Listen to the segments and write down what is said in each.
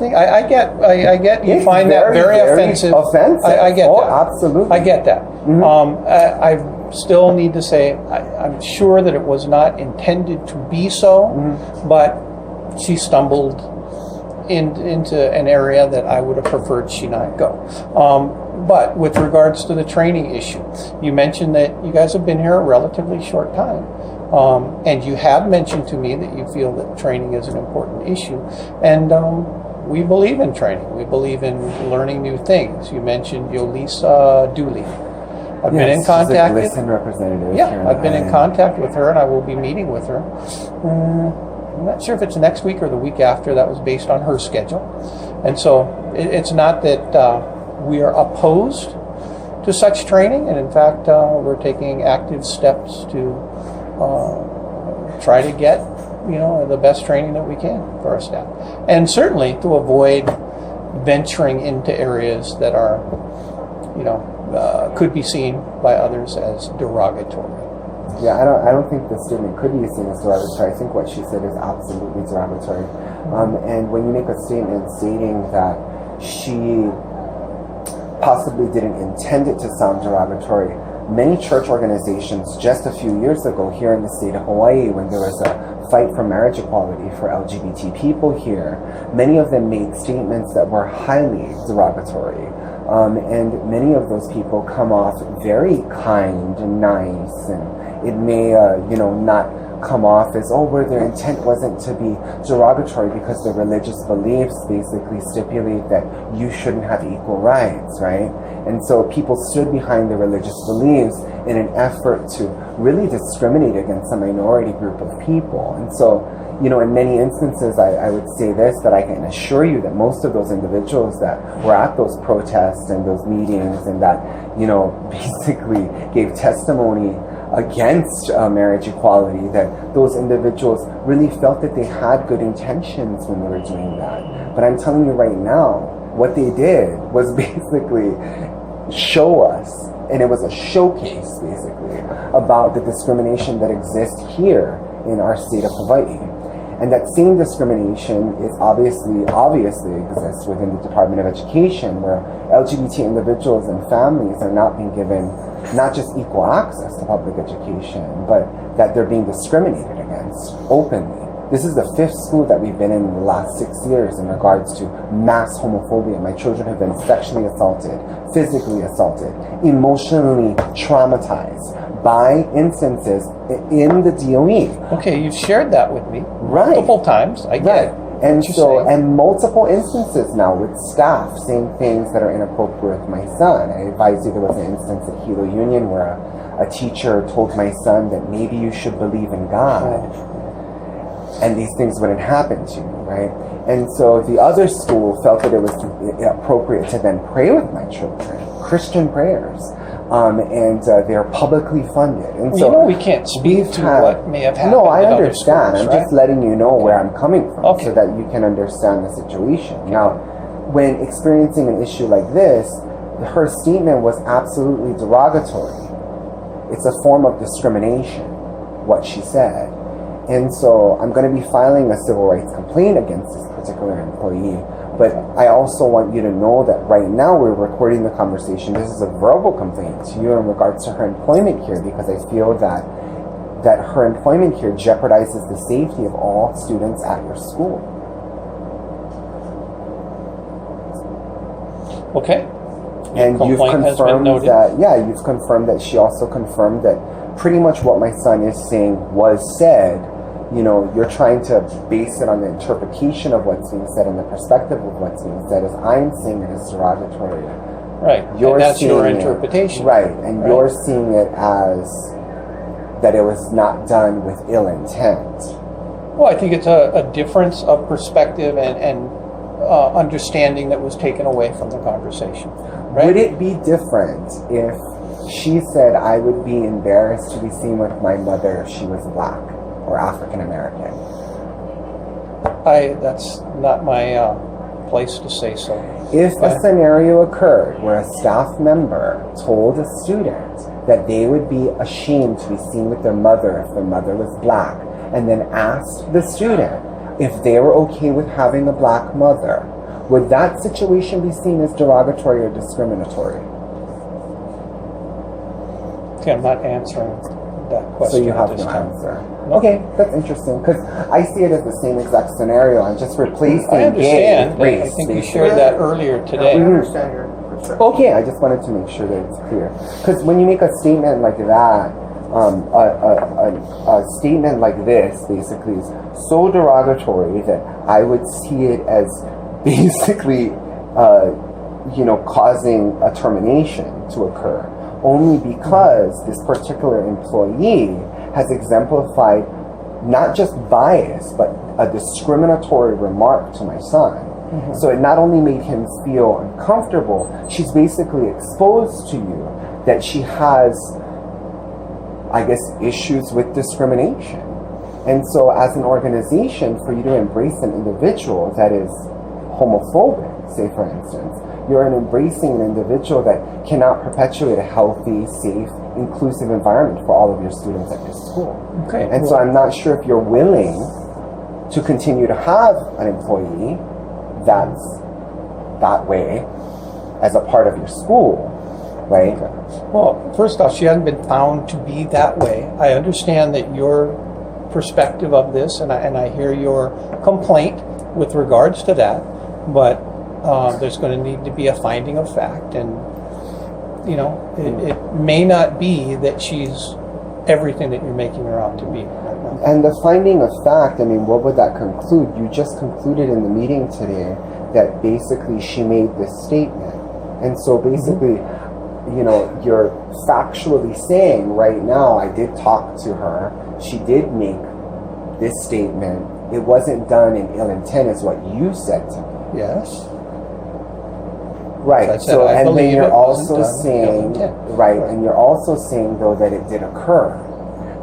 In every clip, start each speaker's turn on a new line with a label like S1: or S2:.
S1: thing. I get you
S2: It's
S1: find that very offensive. I get that.
S2: Absolutely.
S1: I get that. I still need to say I'm sure that it was not intended to be so, but she stumbled into an area that I would have preferred she not go. But with regards to the training issue, you mentioned that you guys have been here a relatively short time. And you have mentioned to me that you feel that training is an important issue. And we believe in training. We believe in learning new things. You mentioned Yolisa Dooley. I've been in contact with
S2: her. Representative.
S1: Yeah, I've been in contact with her, and I will be meeting with her. I'm not sure if it's next week or the week after. That was based on her schedule. And so it's not that we are opposed to such training, and in fact, we're taking active steps to try to get the best training that we can for our staff, and certainly to avoid venturing into areas that are could be seen by others as derogatory.
S2: Yeah, I don't think the statement could be seen as derogatory. I think what she said is absolutely derogatory. And when you make a statement stating that she possibly didn't intend it to sound derogatory, many church organizations just a few years ago here in the state of Hawaii, when there was a fight for marriage equality for LGBT people here, many of them made statements that were highly derogatory. And many of those people come off very kind and nice, and it may not come off as, where their intent wasn't to be derogatory, because their religious beliefs basically stipulate that you shouldn't have equal rights, right? And so people stood behind their religious beliefs in an effort to really discriminate against a minority group of people. And so, in many instances, I would say this, that I can assure you that most of those individuals that were at those protests and those meetings and that, basically gave testimony against marriage equality, that those individuals really felt that they had good intentions when they were doing that. But I'm telling you right now, what they did was basically show us, and it was a showcase basically, about the discrimination that exists here in our state of Hawaii. And that same discrimination is obviously exists within the Department of Education, where LGBT individuals and families are not being given not just equal access to public education, but that they're being discriminated against openly. This is the 5th school that we've been in the last 6 years in regards to mass homophobia. My children have been sexually assaulted, physically assaulted, emotionally traumatized by instances in the DOE.
S1: Okay, you've shared that with me
S2: multiple
S1: times. I get it.
S2: And so, and multiple instances now with staff saying things that are inappropriate with my son. I advise you, there was an instance at Hilo Union where a teacher told my son that maybe you should believe in God, and these things wouldn't happen to you, right? And so the other school felt that it was appropriate to then pray with my children, Christian prayers. And they're publicly funded. And so
S1: we can't speak to what may have happened.
S2: No, I understand.
S1: Schools,
S2: I'm just letting you know where I'm coming from,
S1: so
S2: that you can understand the situation. Now, when experiencing an issue like this, her statement was absolutely derogatory. It's a form of discrimination, what she said. And so I'm going to be filing a civil rights complaint against this particular employee. But I also want you to know that right now we're recording the conversation. This is a verbal complaint to you in regards to her employment here, because I feel that her employment here jeopardizes the safety of all students at your school.
S1: Okay.
S2: And you've confirmed you've confirmed that she also confirmed that pretty much what my son is saying was said. You're trying to base it on the interpretation of what's being said and the perspective of what's being said. As I'm seeing it as derogatory.
S1: Right. That's your interpretation.
S2: Right. And you're seeing it as that it was not done with ill intent.
S1: Well, I think it's a difference of perspective and understanding that was taken away from the conversation. Right?
S2: Would it be different if she said, I would be embarrassed to be seen with my mother if she was black or African American?
S1: That's not my place to say so.
S2: If a scenario occurred where a staff member told a student that they would be ashamed to be seen with their mother if their mother was black, and then asked the student if they were okay with having a black mother, would that situation be seen as derogatory or discriminatory?
S1: Okay, I'm not answering that question.
S2: So you have
S1: at this
S2: no
S1: time.
S2: answer. Okay, that's interesting, because I see it as the same exact scenario. I'm just replacing
S1: I understand.
S2: gay race.
S1: I think you
S2: basically.
S1: shared that earlier today.
S3: I understand your perspective.
S2: Okay, I just wanted to make sure that it's clear. Because when you make a statement like that, a statement like this basically is so derogatory that I would see it as basically, causing a termination to occur. Only because this particular employee has exemplified not just bias, but a discriminatory remark to my son. Mm-hmm. So it not only made him feel uncomfortable, she's basically exposed to you that she has, I guess, issues with discrimination. And so as an organization, for you to embrace an individual that is homophobic, say for instance, you're embracing an individual that cannot perpetuate a healthy, safe, inclusive environment for all of your students at your school.
S1: Okay.
S2: And so I'm not sure if you're willing to continue to have an employee that's that way as a part of your school, right?
S1: Okay. Well, first off, she hasn't been found to be that way. I understand that your perspective of this, and I hear your complaint with regards to that, but there's going to need to be a finding of fact, and it may not be that she's everything that you're making her out to be right now.
S2: And the finding of fact, I mean, what would that conclude? You just concluded in the meeting today that basically she made this statement, and so basically, you're factually saying right now, I did talk to her, she did make this statement, it wasn't done in ill intent, is what you said to me.
S1: Yes.
S2: Right.
S1: So
S2: and then
S1: believe
S2: you're
S1: it
S2: also
S1: wasn't done in
S2: saying,
S1: ill intent.
S2: right, and you're also saying though that it did occur.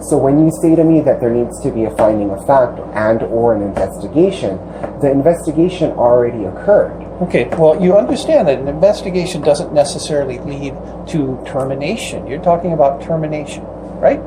S2: So when you say to me that there needs to be a finding of fact and or an investigation, the investigation already occurred.
S1: Okay, well, you understand that an investigation doesn't necessarily lead to termination. You're talking about termination, right?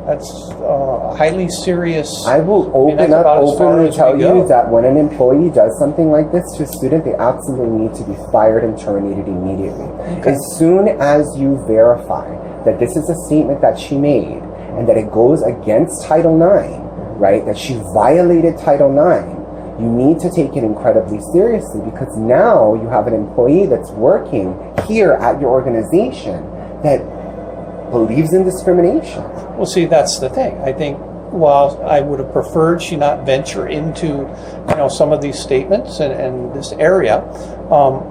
S1: That's highly serious.
S2: I will openly tell you that when an employee does something like this to a student, they absolutely need to be fired and terminated immediately. Okay. As soon as you verify that this is a statement that she made and that it goes against Title IX, right, that she violated Title IX, you need to take it incredibly seriously, because now you have an employee that's working here at your organization that believes in discrimination.
S1: Well, see, that's the thing. I think while I would have preferred she not venture into, some of these statements and this area,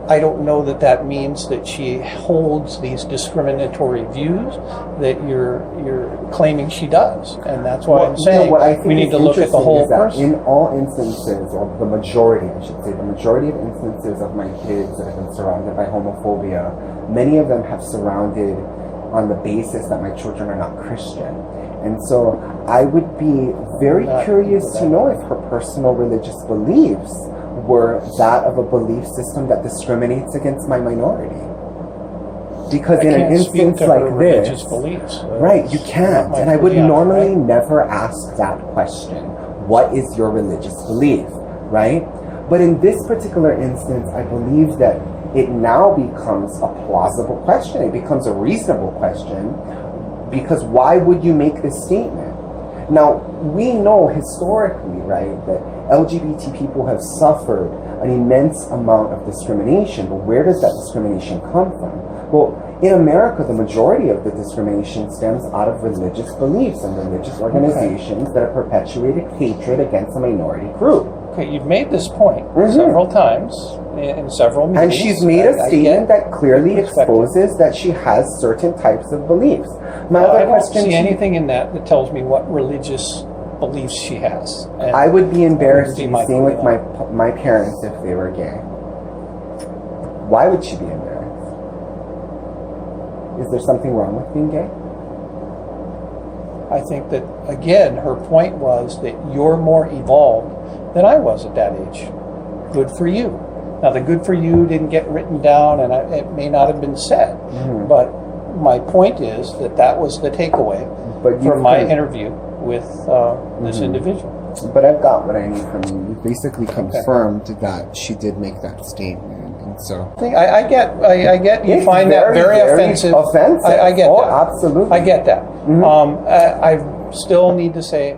S1: I don't know that means that she holds these discriminatory views that you're claiming she does, and that's why I'm saying we need to look at the whole person.
S2: In all instances, or the majority, I should say, the majority of instances of my kids that have been surrounded by homophobia, many of them have surrounded on the basis that my children are not Christian. And so I would be very curious to know if her personal religious beliefs were that of a belief system that discriminates against my minority. Because in an instance like this, right, you can't. And I would normally never ask that question. What is your religious belief, right? But in this particular instance, I believe that it now becomes a plausible question. It becomes a reasonable question, because why would you make this statement? Now, we know historically, right, that LGBT people have suffered an immense amount of discrimination, but where does that discrimination come from? Well, in America, the majority of the discrimination stems out of religious beliefs and religious organizations that have perpetuated hatred against a minority group.
S1: Okay, you've made this point several times in several meetings.
S2: And she's made a statement that clearly exposes that she has certain types of beliefs.
S1: I don't see anything in that tells me what religious beliefs she has. And
S2: I would be embarrassed to be seen with my parents if they were gay. Why would she be embarrassed? Is there something wrong with being gay?
S1: I think that, again, her point was that you're more evolved than I was at that age. Good for you. Now, the good for you didn't get written down, and it may not have been said, but my point is that was the takeaway from my interview with this individual.
S2: But I've got what I need from you. You basically confirmed that she did make that statement, and so
S1: I get you
S2: It's
S1: find that very offensive.
S2: Offensive.
S1: I get
S2: Oh,
S1: that.
S2: absolutely.
S1: I get that. I still need to say